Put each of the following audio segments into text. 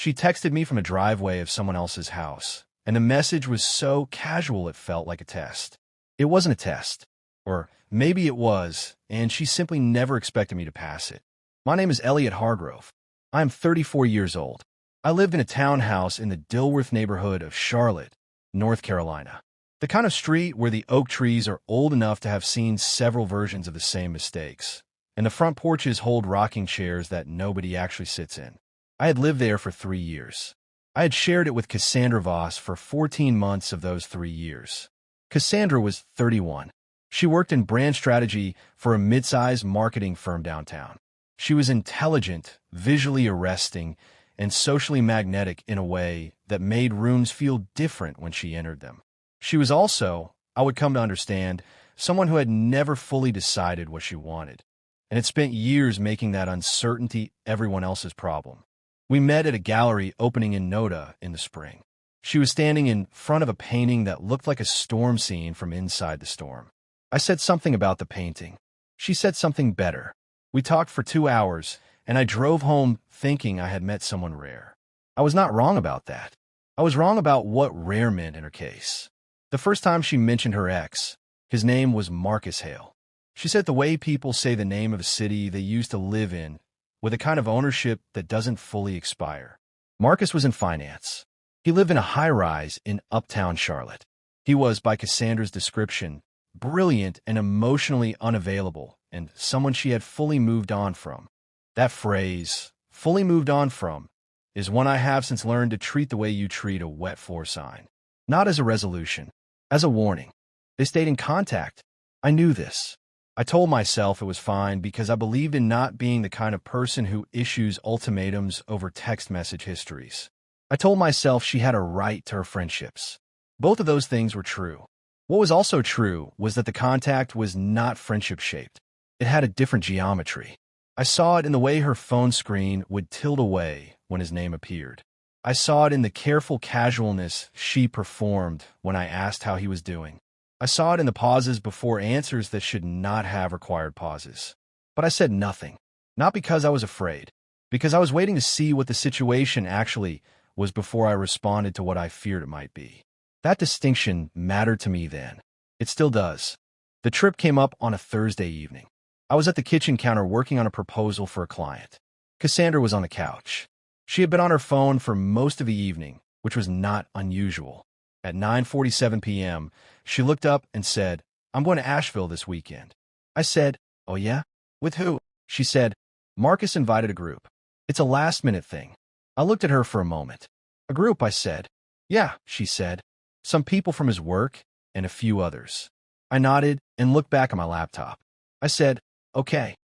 She texted me from a driveway of someone else's house, and the message was so casual it felt like a test. It wasn't a test. Or maybe it was, and she simply never expected me to pass it. My name is Elliot Hargrove. I am 34 years old. I lived in a townhouse in the Dilworth neighborhood of Charlotte, North Carolina. The kind of street where the oak trees are old enough to have seen several versions of the same mistakes, and the front porches hold rocking chairs that nobody actually sits in. I had lived there for 3 years. I had shared it with Cassandra Voss for 14 months of those 3 years. Cassandra was 31. She worked in brand strategy for a mid-sized marketing firm downtown. She was intelligent, visually arresting, and socially magnetic in a way that made rooms feel different when she entered them. She was also, I would come to understand, someone who had never fully decided what she wanted, and had spent years making that uncertainty everyone else's problem. We met at a gallery opening in Noda in the spring. She was standing in front of a painting that looked like a storm scene from inside the storm. I said something about the painting. She said something better. We talked for 2 hours, and I drove home thinking I had met someone rare. I was not wrong about that. I was wrong about what rare meant in her case. The first time she mentioned her ex, his name was Marcus Hale. She said the way people say the name of a city they used to live in, with a kind of ownership that doesn't fully expire. Marcus was in finance. He lived in a high-rise in uptown Charlotte. He was, by Cassandra's description, brilliant and emotionally unavailable, and someone she had fully moved on from. That phrase, fully moved on from, is one I have since learned to treat the way you treat a wet floor sign. Not as a resolution, as a warning. They stayed in contact. I knew this. I told myself it was fine because I believed in not being the kind of person who issues ultimatums over text message histories. I told myself she had a right to her friendships. Both of those things were true. What was also true was that the contact was not friendship-shaped. It had a different geometry. I saw it in the way her phone screen would tilt away when his name appeared. I saw it in the careful casualness she performed when I asked how he was doing. I saw it in the pauses before answers that should not have required pauses. But I said nothing. Not because I was afraid. Because I was waiting to see what the situation actually was before I responded to what I feared it might be. That distinction mattered to me then. It still does. The trip came up on a Thursday evening. I was at the kitchen counter working on a proposal for a client. Cassandra was on the couch. She had been on her phone for most of the evening, which was not unusual. At 9:47 p.m., she looked up and said, "I'm going to Asheville this weekend." I said, "Oh yeah? With who?" She said, "Marcus invited a group. It's a last-minute thing." I looked at her for a moment. "A group," I said. "Yeah," she said. "Some people from his work and a few others." I nodded and looked back at my laptop. I said, "Okay."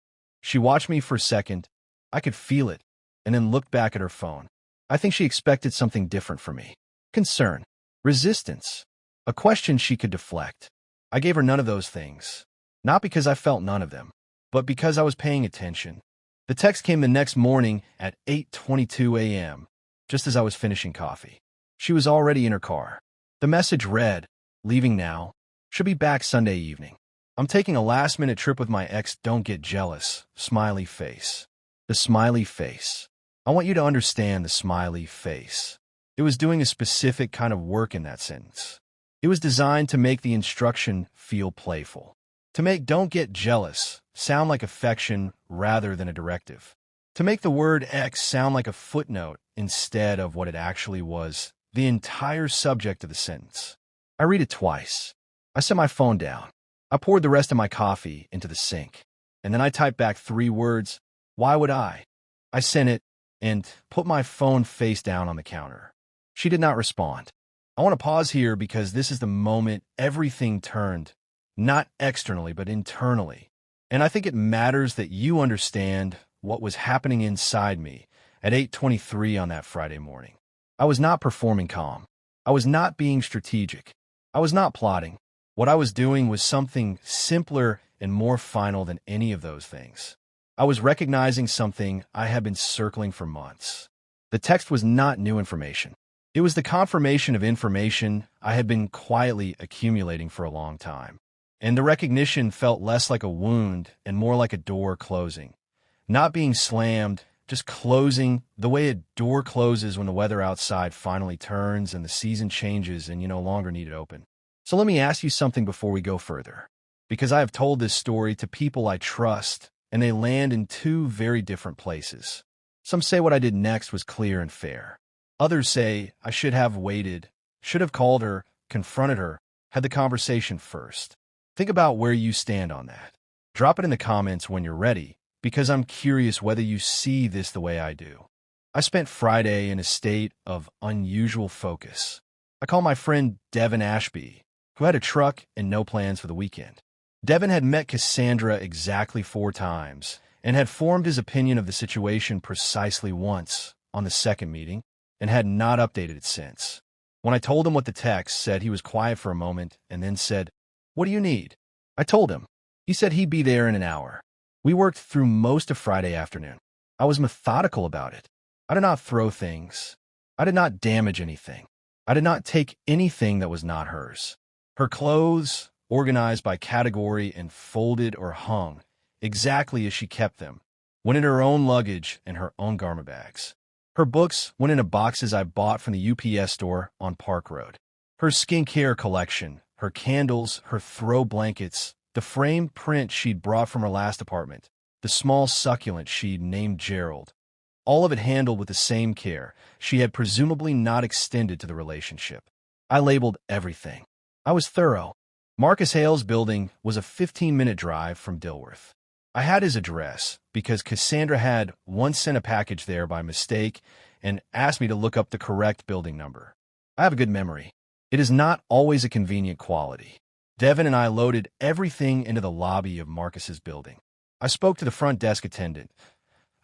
She watched me for a second. I could feel it, and then looked back at her phone. I think she expected something different from me. Concern. Resistance. A question she could deflect. I gave her none of those things. Not because I felt none of them, but because I was paying attention. The text came the next morning at 8:22 a.m., just as I was finishing coffee. She was already in her car. The message read, "Leaving now. Should be back Sunday evening. I'm taking a last-minute trip with my ex. Don't get jealous." Smiley face. The smiley face. I want you to understand the smiley face. It was doing a specific kind of work in that sentence. It was designed to make the instruction feel playful. To make "don't get jealous" sound like affection rather than a directive. To make the word ex sound like a footnote instead of what it actually was, the entire subject of the sentence. I read it twice. I set my phone down. I poured the rest of my coffee into the sink. And then I typed back 3 words, "Why would I?" I sent it and put my phone face down on the counter. She did not respond. I want to pause here because this is the moment everything turned, not externally, but internally. And I think it matters that you understand what was happening inside me at 8:23 on that Friday morning. I was not performing calm. I was not being strategic. I was not plotting. What I was doing was something simpler and more final than any of those things. I was recognizing something I had been circling for months. The text was not new information. It was the confirmation of information I had been quietly accumulating for a long time. And the recognition felt less like a wound and more like a door closing. Not being slammed, just closing, the way a door closes when the weather outside finally turns and the season changes and you no longer need it open. So let me ask you something before we go further, because I have told this story to people I trust, and they land in two very different places. Some say what I did next was clear and fair. Others say I should have waited, should have called her, confronted her, had the conversation first. Think about where you stand on that. Drop it in the comments when you're ready, because I'm curious whether you see this the way I do. I spent Friday in a state of unusual focus. I called my friend Devin Ashby, who had a truck and no plans for the weekend. Devin had met Cassandra exactly 4 times and had formed his opinion of the situation precisely once on the second meeting and had not updated it since. When I told him what the text said, he was quiet for a moment and then said, "What do you need?" I told him. He said he'd be there in an hour. We worked through most of Friday afternoon. I was methodical about it. I did not throw things. I did not damage anything. I did not take anything that was not hers. Her clothes, organized by category and folded or hung, exactly as she kept them, went in her own luggage and her own garment bags. Her books went into boxes I bought from the UPS store on Park Road. Her skincare collection, her candles, her throw blankets, the framed print she'd brought from her last apartment, the small succulent she'd named Gerald, all of it handled with the same care she had presumably not extended to the relationship. I labeled everything. I was thorough. Marcus Hale's building was a 15-minute drive from Dilworth. I had his address because Cassandra had once sent a package there by mistake and asked me to look up the correct building number. I have a good memory. It is not always a convenient quality. Devin and I loaded everything into the lobby of Marcus's building. I spoke to the front desk attendant,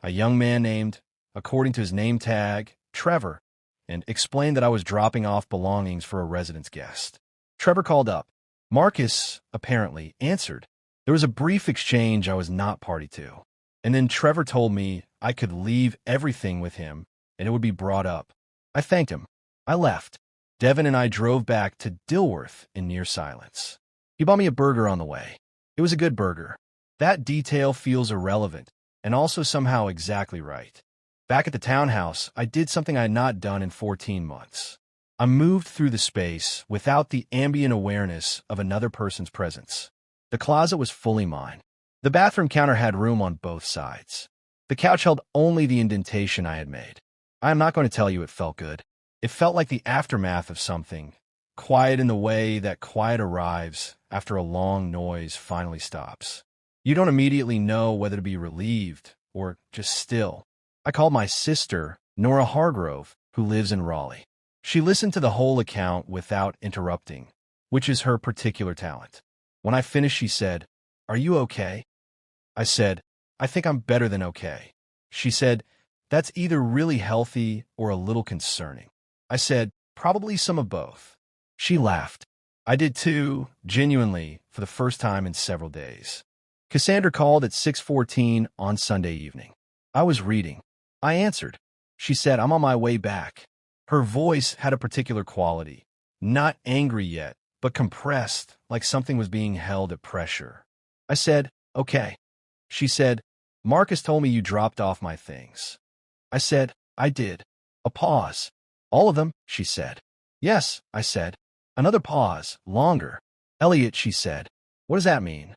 a young man named, according to his name tag, Trevor, and explained that I was dropping off belongings for a residence guest. Trevor called up. Marcus, apparently, answered. There was a brief exchange I was not party to, and then Trevor told me I could leave everything with him and it would be brought up. I thanked him. I left. Devin and I drove back to Dilworth in near silence. He bought me a burger on the way. It was a good burger. That detail feels irrelevant and also somehow exactly right. Back at the townhouse, I did something I had not done in 14 months. I moved through the space without the ambient awareness of another person's presence. The closet was fully mine. The bathroom counter had room on both sides. The couch held only the indentation I had made. I am not going to tell you it felt good. It felt like the aftermath of something, quiet in the way that quiet arrives after a long noise finally stops. You don't immediately know whether to be relieved or just still. I called my sister, Nora Hargrove, who lives in Raleigh. She listened to the whole account without interrupting, which is her particular talent. When I finished, she said, "Are you okay?" I said, "I think I'm better than okay." She said, "That's either really healthy or a little concerning." I said, "Probably some of both." She laughed. I did too, genuinely, for the first time in several days. Cassandra called at 6:14 on Sunday evening. I was reading. I answered. She said, "I'm on my way back." Her voice had a particular quality, not angry yet, but compressed, like something was being held at pressure. I said, "Okay." She said, "Marcus told me you dropped off my things." I said, "I did." A pause. "All of them?" she said. "Yes," I said. Another pause, longer. "Elliot," she said. "What does that mean?"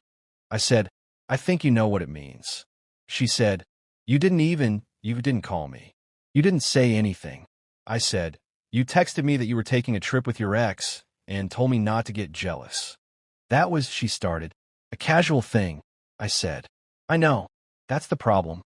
I said, "I think you know what it means." She said, you didn't call me. You didn't say anything." I said, "You texted me that you were taking a trip with your ex and told me not to get jealous." "That was," she started, "a casual thing," I said. "I know. That's the problem."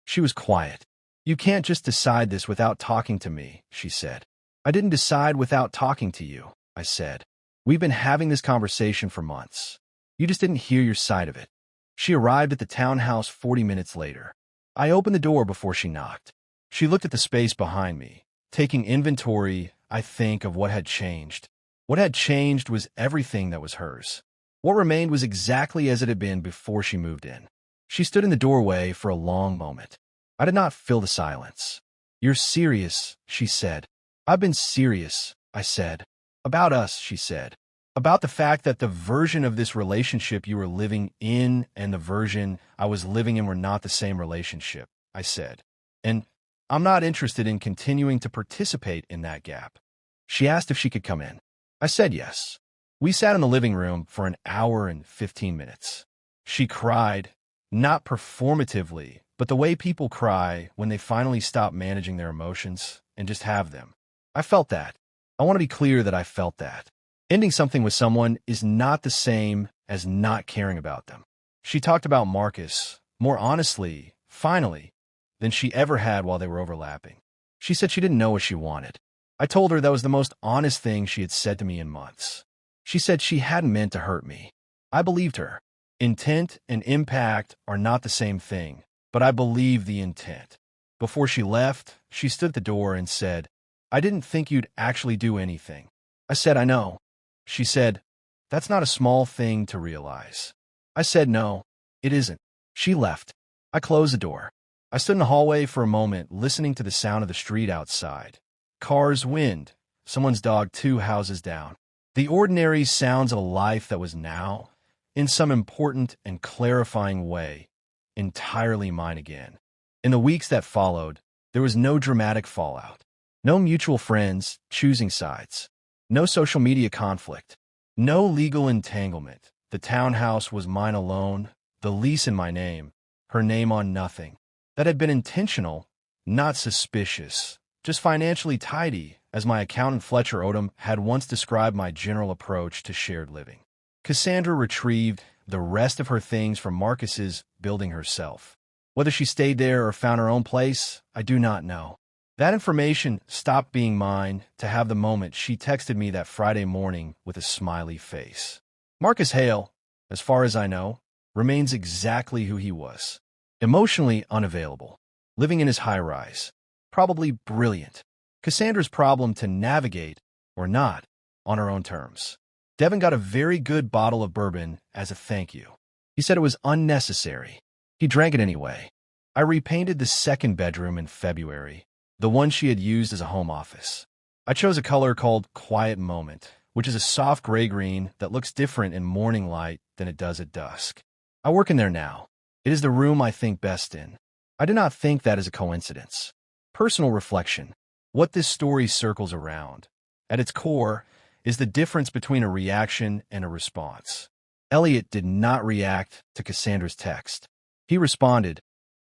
She was quiet. "You can't just decide this without talking to me," she said. "I didn't decide without talking to you," I said. "We've been having this conversation for months. You just didn't hear your side of it." She arrived at the townhouse 40 minutes later. I opened the door before she knocked. She looked at the space behind me, taking inventory, I think, of what had changed. What had changed was everything that was hers. What remained was exactly as it had been before she moved in. She stood in the doorway for a long moment. I did not fill the silence. "You're serious," she said. "I've been serious," I said. "About us," she said. "About the fact that the version of this relationship you were living in and the version I was living in were not the same relationship," I said. and I'm not interested in continuing to participate in that gap. She asked if she could come in. I said yes. We sat in the living room for an hour and 15 minutes. She cried, not performatively, but the way people cry when they finally stop managing their emotions and just have them. I felt that. I want to be clear that I felt that. Ending something with someone is not the same as not caring about them. She talked about Marcus, more honestly, finally, than she ever had while they were overlapping. She said she didn't know what she wanted. I told her that was the most honest thing she had said to me in months. She said she hadn't meant to hurt me. I believed her. Intent and impact are not the same thing, but I believe the intent. Before she left, she stood at the door and said, "I didn't think you'd actually do anything." I said, "I know." She said, "That's not a small thing to realize." I said, "No, it isn't." She left. I closed the door. I stood in the hallway for a moment, listening to the sound of the street outside. Cars, wind, someone's dog 2 houses down. The ordinary sounds of a life that was now, in some important and clarifying way, entirely mine again. In the weeks that followed, there was no dramatic fallout. No mutual friends choosing sides. No social media conflict. No legal entanglement. The townhouse was mine alone, the lease in my name, her name on nothing. That had been intentional, not suspicious, just financially tidy, as my accountant Fletcher Odom had once described my general approach to shared living. Cassandra retrieved the rest of her things from Marcus's building herself. Whether she stayed there or found her own place, I do not know. That information stopped being mine to have the moment she texted me that Friday morning with a smiley face. Marcus Hale, as far as I know, remains exactly who he was. Emotionally unavailable, living in his high-rise, probably brilliant. Cassandra's problem to navigate, or not, on her own terms. Devin got a very good bottle of bourbon as a thank you. He said it was unnecessary. He drank it anyway. I repainted the second bedroom in February, the one she had used as a home office. I chose a color called Quiet Moment, which is a soft gray-green that looks different in morning light than it does at dusk. I work in there now. It is the room I think best in. I do not think that is a coincidence. Personal reflection. What this story circles around, at its core, is the difference between a reaction and a response. Elliot did not react to Cassandra's text. He responded,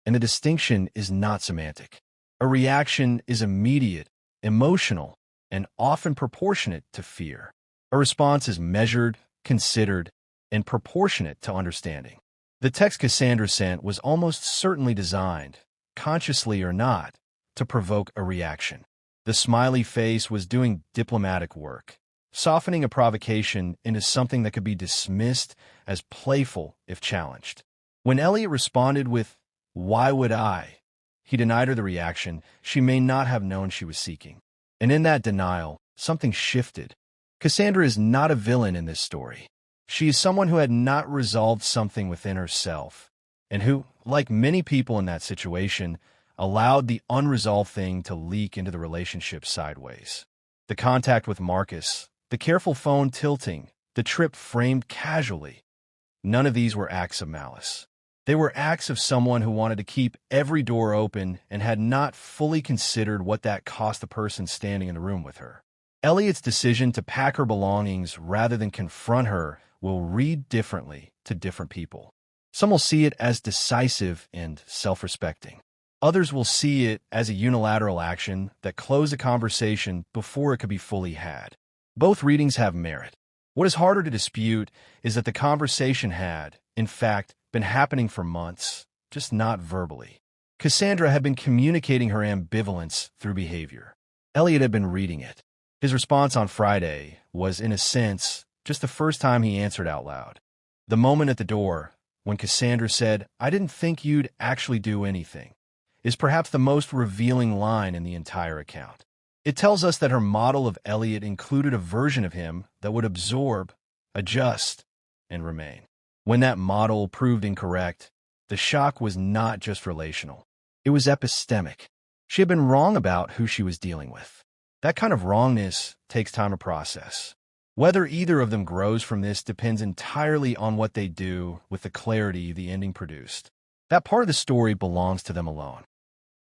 and the distinction is not semantic. A reaction is immediate, emotional, and often proportionate to fear. A response is measured, considered, and proportionate to understanding. The text Cassandra sent was almost certainly designed, consciously or not, to provoke a reaction. The smiley face was doing diplomatic work, softening a provocation into something that could be dismissed as playful if challenged. When Elliot responded with, "Why would I?" he denied her the reaction she may not have known she was seeking. And in that denial, something shifted. Cassandra is not a villain in this story. She is someone who had not resolved something within herself, and who, like many people in that situation, allowed the unresolved thing to leak into the relationship sideways. The contact with Marcus, the careful phone tilting, the trip framed casually. None of these were acts of malice. They were acts of someone who wanted to keep every door open and had not fully considered what that cost the person standing in the room with her. Elliot's decision to pack her belongings rather than confront her will read differently to different people. Some will see it as decisive and self-respecting. Others will see it as a unilateral action that closed a conversation before it could be fully had. Both readings have merit. What is harder to dispute is that the conversation had, in fact, been happening for months, just not verbally. Cassandra had been communicating her ambivalence through behavior. Elliot had been reading it. His response on Friday was, in a sense, just the first time he answered out loud. The moment at the door, when Cassandra said, "I didn't think you'd actually do anything," is perhaps the most revealing line in the entire account. It tells us that her model of Elliot included a version of him that would absorb, adjust, and remain. When that model proved incorrect, the shock was not just relational. It was epistemic. She had been wrong about who she was dealing with. That kind of wrongness takes time to process. Whether either of them grows from this depends entirely on what they do with the clarity the ending produced. That part of the story belongs to them alone.